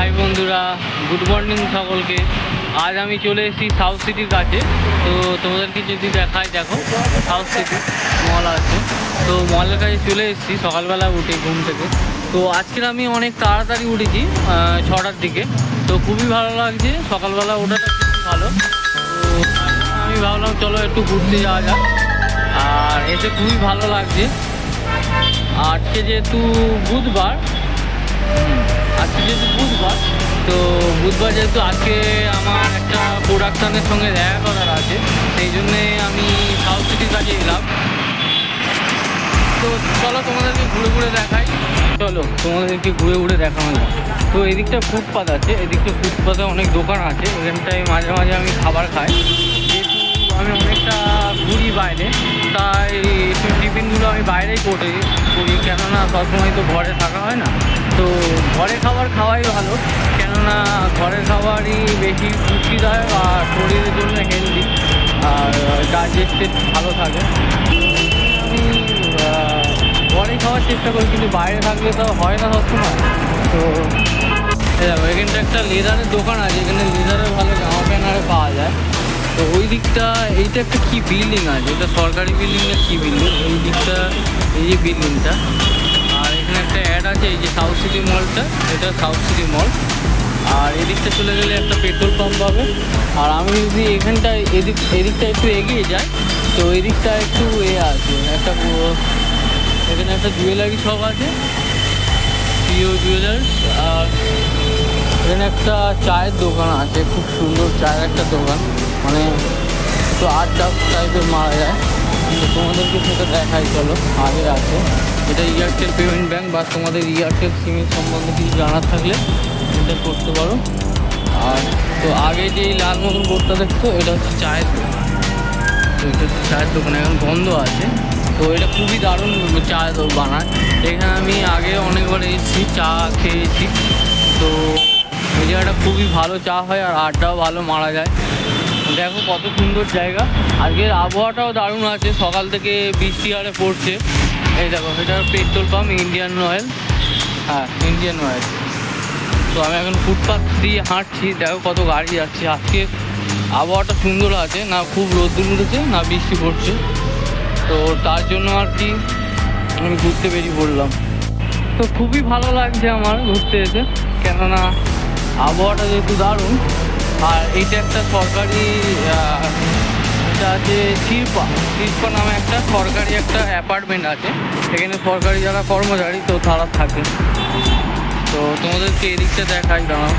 High বন্ধুরা, good morning সকলকে। আজ আমি চলে এসেছি সাউথ সিটির কাছে। তো তোমাদেরকে যদি দেখাই, দেখো সাউথ সিটি মল আছে। তো মলের কাছে চলে এসেছি সকালবেলা উঠে ঘুম থেকে। তো আজকের আমি অনেক তাড়াতাড়ি উঠেছি, 6টার দিকে। তো খুবই ভালো লাগছে, সকালবেলা ওঠাটা খুবই ভালো। তো আমি ভাবলাম চলো একটু ঘুরতে যাওয়া যাক, আর এতে খুবই ভালো লাগছে। আজকে যেহেতু বুধবার, তো বুধবার যেহেতু আজকে আমার একটা প্রোডাকশানের সঙ্গে দেখা করার আছে, সেই জন্যে আমি সাউথ সিটির কাছে এলাম। তো চলো তোমাদেরকে ঘুরে দেখাই, দেখানো যায়। তো এদিকটা ফুটপাথ আছে, এদিকটা ফুটপাথে অনেক দোকান আছে। এখানটায় মাঝে মাঝে আমি খাবার খাই, যেহেতু আমি অনেকটা ঘুরি বাইরে, তাই টিফিনগুলো আমি বাইরেই করি, কেননা সবসময় তো ঘরে থাকা হয় না। তো ঘরে খাবার খাওয়াই ভালো, কেননা ঘরের খাবারই বেশি পুষ্টিদায়ক আর শরীরের জন্য হেলদি, আর ডাইজেস্টেড ভালো থাকে। আমি ঘরে খাওয়ার চেষ্টা করি, কিন্তু বাইরে থাকলে তো হয় না সবসময়। তো দেখো এখানটা একটা লেদারের দোকান আছে, এখানে লেদারের ভালো জামা প্যান্ট আরে পাওয়া যায়। তো ওই দিকটা, এইটা একটা কী বিল্ডিং আছে, এটা সরকারি বিল্ডিং না কী বিল্ডিং, এই দিকটা, এই যে বিল্ডিংটা। আর এখানে একটা অ্যাড আছে, এই যে সাউথ সিটি মলটা, এটা সাউথ সিটি মল। আর এদিকটা চলে গেলে একটা পেট্রোল পাম্প পাবে। আর আমি যদি এখানটায় এদিকটা একটু এগিয়ে যাই, তো এদিকটা একটু আছে একটা, এখানে একটা জুয়েলারি শপ আছে, প্রিয় জুয়েলার্স। আর এখানে একটা চায়ের দোকান আছে, খুব সুন্দর চায়ের একটা দোকান, মানে একটু আড্ডা টাইপের মারা যায়। কিন্তু তোমাদেরকে সেটা দেখাই, চলো আগে আছে। এটা এয়ারটেল পেমেন্ট ব্যাঙ্ক, বা তোমাদের এয়ারটেল সিমের সম্বন্ধে কিছু জানার থাকলে এটা করতে পারো। আর তো আগে যেই লাল মতন বোর্ডটা দেখতো, এটা হচ্ছে চায়ের দোকান। তো এটা হচ্ছে চায়ের দোকান, এখন বন্ধ আছে। তো এটা খুবই দারুণ চা বানায়। এখানে আমি আগে অনেকবার এসেছি, চা খেয়েছি। তো এই জায়গাটা খুবই ভালো চা হয়, আর আড্ডাও ভালো মারা যায়। দেখো কত সুন্দর জায়গা। আজকের আবহাওয়াটাও দারুণ আছে, সকাল থেকে বৃষ্টি আরে পড়ছে। এই দেখো, এটা পেট্রোল পাম্প ইন্ডিয়ান অয়েল, হ্যাঁ ইন্ডিয়ান অয়েল। তো আমি এখন ফুটপাথ দিয়ে হাঁটছি, দেখো কত গাড়ি যাচ্ছে। আজকে আবহাওয়াটা সুন্দর আছে, না খুব রোদ্দুর উঠেছে না বৃষ্টি পড়ছে। তো তার জন্য আর কি আমি ঘুরতে বেরিয়ে পড়লাম। তো খুবই ভালো লাগছে আমার ঘুরতে এসে, কেননা আবহাওয়াটা যেহেতু দারুণ। আর এইটা একটা সরকারি, এটা আছে শিল্পা নামে একটা সরকারি একটা অ্যাপার্টমেন্ট আছে। এখানে সরকারি যারা কর্মচারী, তো তারা থাকে। তো তোমাদেরকে এদিকটা দেখাই, দাঁড়াও।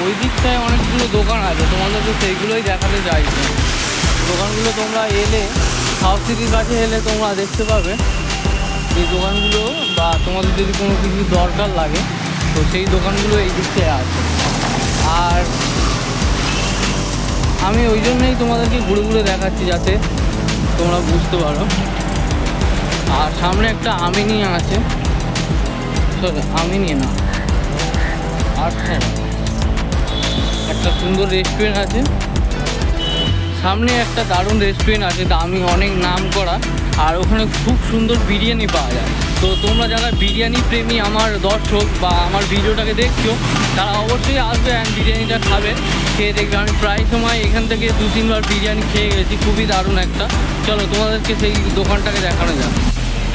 ওই দিকটায় অনেকগুলো দোকান আছে, তোমাদেরকে সেইগুলোই দেখাতে চাইছি। দোকানগুলো তোমরা এলে, সাউথ সিটির কাছে এলে তোমরা দেখতে পাবে এই দোকানগুলো, বা তোমাদের যদি কোনো কিছু দরকার লাগে, তো সেই দোকানগুলো এই দিকটায় আছে। আর আমি ওই জন্যই তোমাদেরকে ঘুরে দেখাচ্ছি, যাতে তোমরা বুঝতে পারো। আর সামনে একটা আমিনিয়া আছে, আমিনিয়া না, আর একটা সুন্দর রেস্টুরেন্ট আছে সামনে, একটা দারুণ রেস্টুরেন্ট আছে, দামি, অনেক নাম করা। আর ওখানে খুব সুন্দর বিরিয়ানি পাওয়া যায়। তো তোমরা যারা বিরিয়ানি প্রেমী আমার দর্শক, বা আমার ভিডিওটাকে দেখছো, তারা অবশ্যই আসবে অ্যান্ড বিরিয়ানিটা খাবে, খেয়ে দেখবে। আমি প্রায় সময় এখান থেকে 2-3 বার বিরিয়ানি খেয়ে গেছি, খুবই দারুণ একটা। চলো তোমাদেরকে সেই দোকানটাকে দেখানো যাক।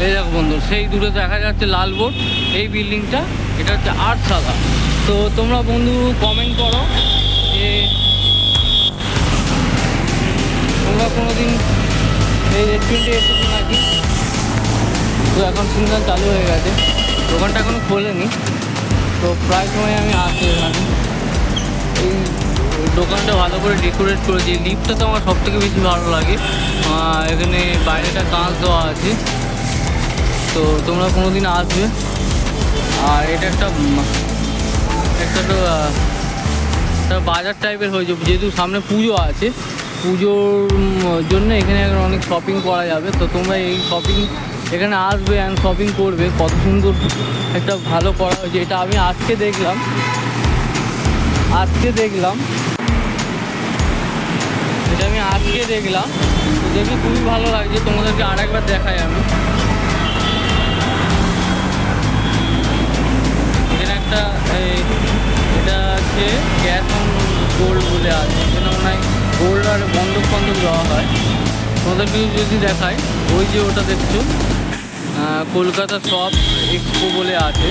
এই দেখো বন্ধু, সেই দূরে দেখা যাচ্ছে লাল বোর্ড, এই বিল্ডিংটা, এটা হচ্ছে আটশালা। তো তোমরা বন্ধু কমেন্ট করো যে তোমরা কোনোদিন এই রেস্টুরেন্টে এসেছো নাকি। তো এখন শুনলাম চালু হয়ে গেছে, দোকানটা এখনো খোলেনি। তো প্রায় সময় আমি আসি এখানে। এই দোকানটা ভালো করে ডেকোরেট করেছি। লিফটটা তো আমার সবথেকে বেশি ভালো লাগে। এখানে বাইরেটা কাঁচ দেওয়া আছে, তো তোমরা কোনোদিন আসবে। আর এটা একটা তো বাজার টাইপের হয়েছে, যেহেতু সামনে পুজো আছে, পুজোর জন্য এখানে অনেক শপিং করা যাবে। তো তোমরা এই এখানে আসবে অ্যান্ড শপিং করবে। কত সুন্দর একটা ভালো করা হয়েছে, এটা আমি আজকে দেখলাম, এটা আমি আজকে দেখলাম। তো দেখে খুবই ভালো লাগছে, তোমাদেরকে আরেকবার দেখাই আমি। এখানে একটা এটা আর বন্ধক ফন্ধক দেওয়া হয়। তোমাদেরকে যদি দেখায়, ওই যে ওটা দেখছো কলকাতা শপ এক্সপো বলে আছে,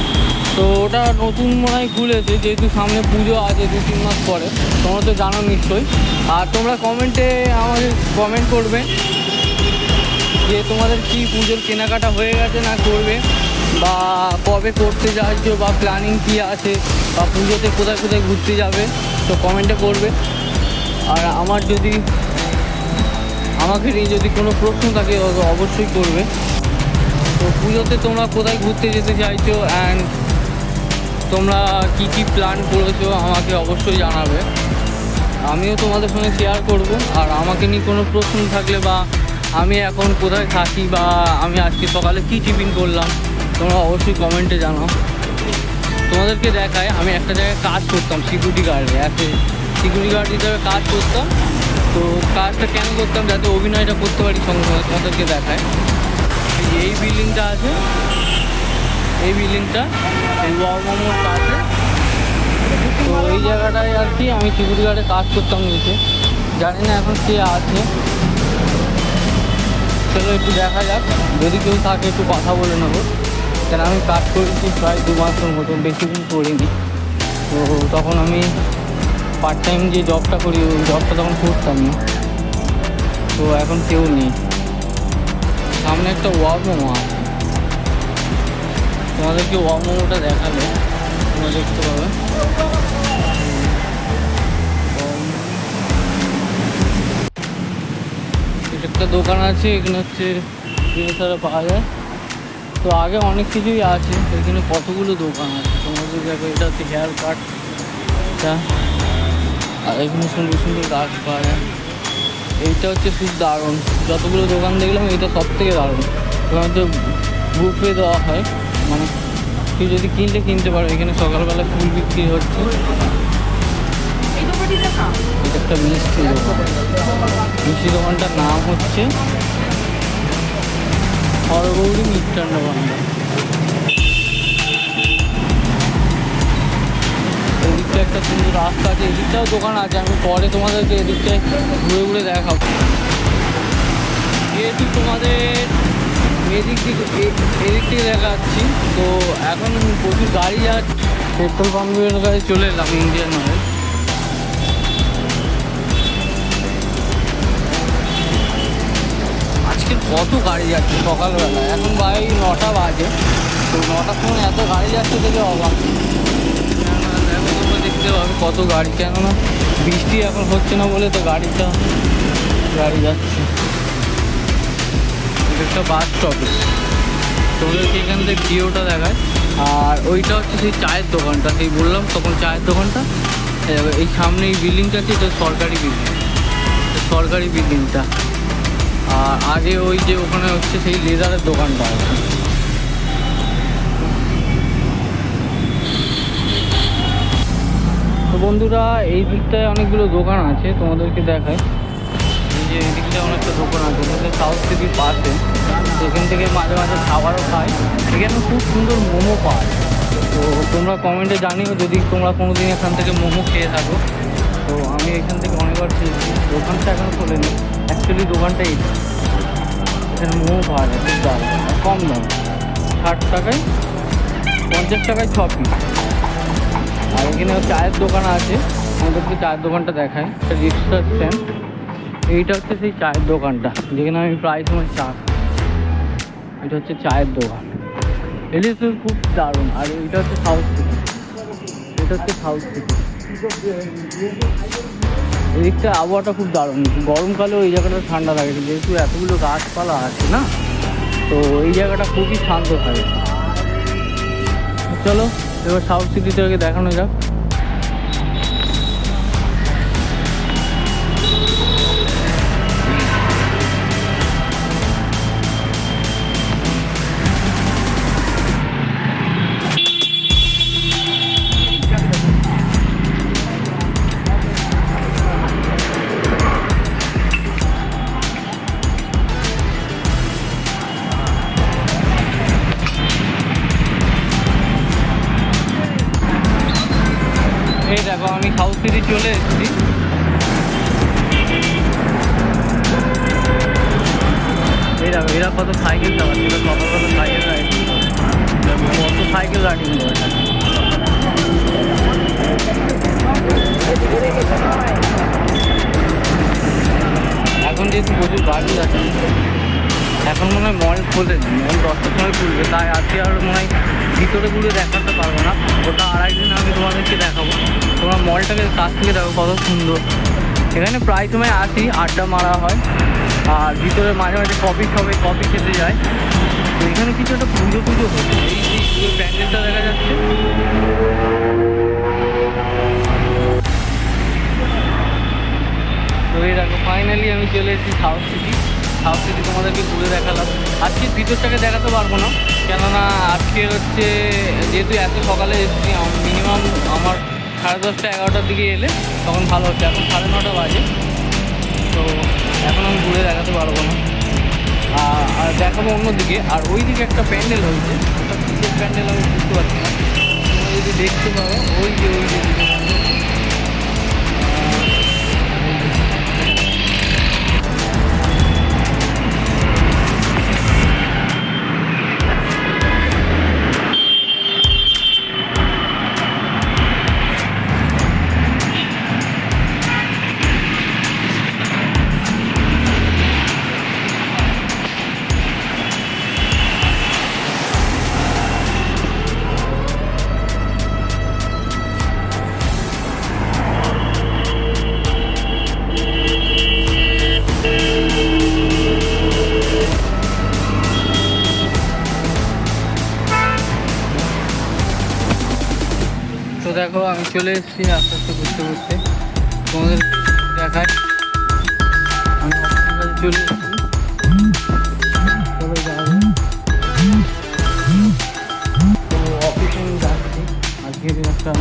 তো ওটা নতুন মনে হয় খুলেছে, যেহেতু সামনে পুজো আছে 2-3 মাস পরে, তোমরা তো জানো নিশ্চয়ই। আর তোমরা কমেন্টে আমাকে কমেন্ট করবে যে তোমাদের কি পুজোর কেনাকাটা হয়ে গেছে না করবে, বা কবে করতে যাচ্ছ, বা প্ল্যানিং কী আছে, বা পুজোতে কোথায় কোথায় ঘুরতে যাবে, তো কমেন্টে করবে। আর আমাকে নিয়ে যদি কোনো প্রশ্ন থাকে অবশ্যই করবে। তো পুজোতে তোমরা কোথায় ঘুরতে যেতে চাইছো অ্যান্ড তোমরা কি কি প্ল্যান করেছো আমাকে অবশ্যই জানাবে, আমিও তোমাদের সঙ্গে শেয়ার করব। আর আমাকে নিয়ে কোনো প্রশ্ন থাকলে, বা আমি এখন কোথায় থাকি, বা আমি আজকে সকালে কী টিফিন করলাম, তোমরা অবশ্যই কমেন্টে জানাও। তোমাদেরকে দেখায়, আমি একটা জায়গায় কাজ করতাম সিকিউরিটি গার্ডে, সিকিউরিটি গার্ড হিসাবে কাজ করতাম। তো কাজটা কেন করতাম, যাতে অভিনয়টা করতে পারি সঙ্গে সঙ্গে। তোমাদেরকে দেখায় এই বিল্ডিংটা আছে, এই বিল্ডিংটা এই ওয়াও মোমোর কাছে, তো এই জায়গাটায় আর কি আমি সিকিউরিটি গার্ডে কাজ করতাম নিচে, জানি না এখন কে আছে। চলো একটু দেখা যাক, যদি কেউ থাকে একটু কথা বলে নেবো, কেন আমি কাজ করেছি প্রায় 2 মাসের মতন, বেশি দিন করিনি। তো তখন আমি পার্ট টাইম যে জবটা করি, ওই জবটা তখন করতাম না। তো এখন কেউ নেই। সামনে একটা ওয়াও মোমো আছে, তোমাদেরকে ওয়াও মোমোটা দেখালে তোমরা দেখতে পাবে। এটা একটা দোকান আছে, এখানে হচ্ছে জিনিস আরও পাওয়া যায়। তো আগে অনেক কিছুই আছে, এখানে কতগুলো দোকান আছে তোমাদের দেখো। এটা হচ্ছে হেয়ার কাটটা, আর এখানে সুন্দর সুন্দর গাছ পাওয়া যায়। এইটা হচ্ছে খুব দারুণ, যতগুলো দোকান দেখলাম এটা সব থেকে দারুণ। এখানে হচ্ছে বুফে দেওয়া হয়, মানে তুই যদি কিনতে পারো। এখানে সকালবেলা ফুল বিক্রি হচ্ছে। এটা একটা মিষ্টি দোকান, মিষ্টি দোকানটার নাম হচ্ছে হরগৌরী মিষ্টান্ন ভাণ্ডার। এদিকটা একটা সুন্দর রাস্তা আছে, এদিকটাও দোকান আছে, আমি পরে তোমাদেরকে এদিকটায় ঘুরে ঘুরে দেখাবো। যেহেতু তোমাদের এদিক থেকে দেখাচ্ছি, তো এখন প্রচুর গাড়ি যাচ্ছে। পেট্রোল পাম্পের কাছে চলে এলাম, ইন্ডিয়ান অয়েল। আজকে কত গাড়ি যাচ্ছে সকালবেলা, এখন প্রায় 9টা বাজে। তো 9টার সময় এত গাড়ি যাচ্ছে দেখে অবাক। দেখো তোমরা দেখতে পাবে কত গাড়ি, কেননা বৃষ্টি এখন হচ্ছে না বলে তো গাড়ি যাচ্ছে। এটা একটা বাস স্টপেজ, তোমাদেরকে এখান থেকে ভিউটা দেখায়। আর ওইটা হচ্ছে সেই চায়ের দোকানটা, সেই বললাম তখন চায়ের দোকানটা। এই সামনে এই বিল্ডিংটা আছে, এটা সরকারি বিল্ডিংটা। আর আগে ওই যে ওখানে হচ্ছে সেই লেদারের দোকানটা আছে। তো বন্ধুরা, এই দিকটায় অনেকগুলো দোকান আছে, তোমাদেরকে দেখায়। এই যে এই দিকটায় অনেকটা দোকান আছে, সাউথ সিটির পাশে। এখান থেকে মাঝে মাঝে খাবারও খায়। এখানে খুব সুন্দর মোমো পায়। তো তোমরা কমেন্টে জানিও যদি তোমরা কোনো দিন এখান থেকে মোমো খেয়ে থাকো। তো আমি এখান থেকে অনেকবার খেয়েছি, দোকানটা এখনও খোলেনি। অ্যাকচুয়ালি দোকানটা এই, এখানে মোমো পাওয়া যায় খুব দাম, কম দাম, 60 টাকায় 50 টাকায় 6 পিস। আর এখানে চায়ের দোকান আছে, আমাদেরকে চায়ের দোকানটা দেখায়। রিক্সা স্ট্যান্ড, এইটা হচ্ছে সেই চায়ের দোকানটা যেখানে আমি প্রায় সময় চা। এটা হচ্ছে চায়ের দোকান, এটা তো খুব দারুণ। আর এটা হচ্ছে সাউথ সিটি, এদিকটা আবহাওয়াটা খুব দারুণ। গরমকালেও এই জায়গাটা ঠান্ডা লাগে, যেহেতু এতগুলো গাছপালা আছে না, তো এই জায়গাটা খুবই শান্ত থাকে। চলো এবার সাউথ সিটিটাকে দেখানো যাক। এই দেখো আমি সাউথ সিটি চলে এসেছি। দেখো এরা কত সাইকেল চালাচ্ছে, এরা সকাল কত সাইকেল রাইডিং করে, কত সাইকেল রাইডিং করে। এখন যেহেতু প্রচুর গাড়ি আছে, এখন মনে হয় মল খোলেনি, মল 10টার সময় খুলবে, তাই আজকে আর মনে হয় ভিতরে ঘুরে দেখাতে পারবো না, ওটা আরেকদিন আমি তোমাদেরকে দেখাবো। তোমরা মলটাকে কাছ থেকে দেখো কত সুন্দর। এখানে প্রায় সময় আসি, আড্ডা মারা হয়, আর ভিতরে মাঝে মাঝে কফি খেতে যায়। তো এখানে কিছু একটা পুজো হচ্ছে, এই প্যান্ডেলটা দেখা যাচ্ছে। তো এই দেখো ফাইনালি আমি চলে এসেছি সাউথ সিটি তোমাদেরকে ঘুরে দেখালাম। আজকে ভিতরটাকে দেখাতে পারবো না, কেননা আজকে হচ্ছে যেহেতু এত সকালে এসেছি, মিনিমাম আমার 10:30 11টার দিকে এলে তখন ভালো হচ্ছে। এখন 9:30 বাজে, তো এখন আমি ঘুরে দেখাতে পারবো না, আর দেখাবো অন্যদিকে। আর ওই দিকে একটা প্যান্ডেল হয়েছে, ওটা কিসের প্যান্ডেল আমি বুঝতে পারছি না। তোমরা যদি দেখতে পাবে ওই যে তো দেখো আমি চলে এসেছি আস্তে আস্তে ঘুরতে তোমাদের দেখাই। আমি অফিসের কাছে চলে এসেছি, চলে যাবে। তো অফিসে আমি যাচ্ছি, আজকে একটা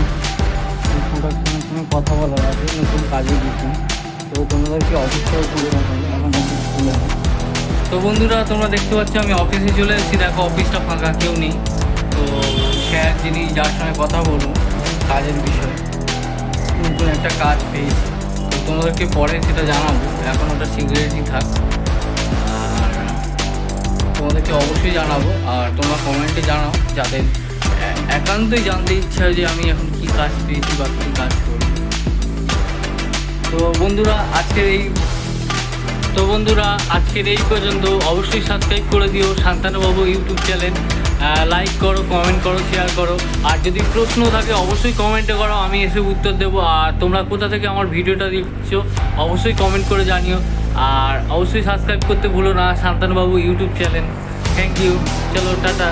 প্রোডাকশনের সঙ্গে কথা বলার আছে, নতুন কাজে গেছি। তো তোমাদেরকে অফিসটাও ঘুরে দেখাবো, এখন অফিস খুলে। তো বন্ধুরা তোমরা দেখতে পাচ্ছ আমি অফিসে চলে এসেছি, দেখো অফিসটা ফাঁকা, কেউ নেই। তো স্যার যিনি যার সঙ্গে কথা বলবো কাজের বিষয়ে, নতুন একটা কাজ পেয়েছি, তো তোমাদেরকে পরে সেটা জানাবো, এখন ওটা সিক্রেটই থাক। আর তোমাদেরকে অবশ্যই জানাবো, আর তোমরা কমেন্টে জানাও যাদের একান্তই জানতে ইচ্ছা হয় যে আমি এখন কী কাজ পেয়েছি বা কী কাজ করি। তো বন্ধুরা আজকের এই পর্যন্ত। অবশ্যই সাবস্ক্রাইব করে দিও শান্তানুবাবু ইউটিউব চ্যানেল, লাইক করো, কমেন্ট করো, শেয়ার করো। আর যদি প্রশ্ন থাকে অবশ্যই কমেন্টে করো, আমি এসে উত্তর দেবো। আর তোমরা কোথা থেকে আমার ভিডিওটা দেখছো অবশ্যই কমেন্ট করে জানিও। আর অবশ্যই সাবস্ক্রাইব করতে ভুলো না শান্তানুবাবু ইউটিউব চ্যানেল। থ্যাংক ইউ, চলো টাটা।